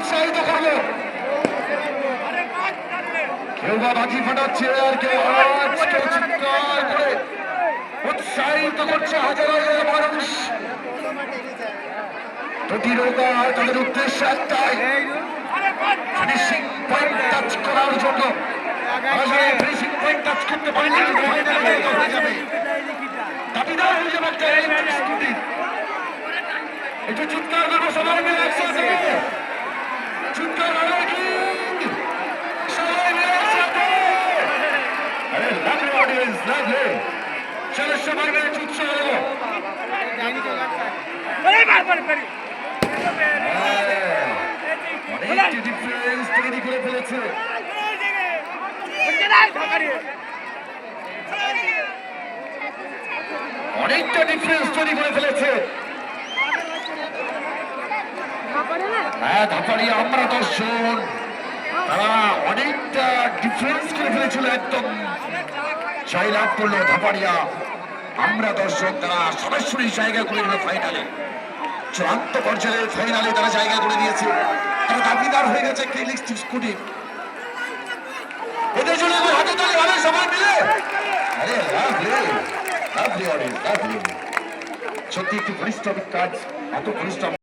উৎসাহিত করবো। কেউ বা বাজি ফাটাচ্ছে আর কেউ আওয়াজ, কেউ চিৎকার করে উৎসাহিত করছে হাজার হাজার মানুষ। প্রতি নৌকা তাদের উদ্দেশ্য একটাই, ফিনিশিং পয়েন্ট টাচ করার জন্য। ফিনিশিং পয়েন্ট টাচ করতে পারলে হয়ে যাবে, দাবিদার হয়ে যাবে একটা ইলেকট্রিক স্কুটি। একটু চিৎকার করবো সবাই মিলে একসাথে, চিৎকার হবে কি সবাই মিলে একসাথে। আরে লাভলি অডিয়েন্স, লাভলি। চলো সবাই মিলে উৎসাহ দেবো। অনেকটি ডিফারেন্স তৈরি করে ফেলেছে, অনেকটা ডিফারেন্স তৈরি করে ফেলেছে। হ্যাঁ, ধাপাড়িয়া আমরা 10 জন, তারা অনেকটা ডিফারেন্স করে ফেলেছিল, একদম জয়লাভ করলো ধাপাড়িয়া। আমরা 10 জন, তারা সরাসরি জায়গা করে নিল ফাইনালে, চূড়ান্ত পর্যায়ের ফাইনালে তারা জায়গা করে দিয়েছে। তারা দাবিদার হয়ে গেছে একটা ইলেকট্রিক স্কুটি। এদের জন্য হাতে তালি হবে সবাই মিলে। আরে লাভলি, লাভলি অডিয়েন্স, লাভলি। সত্যি একটি পরিশ্রমিক কাজ, এত পরিশ্রম।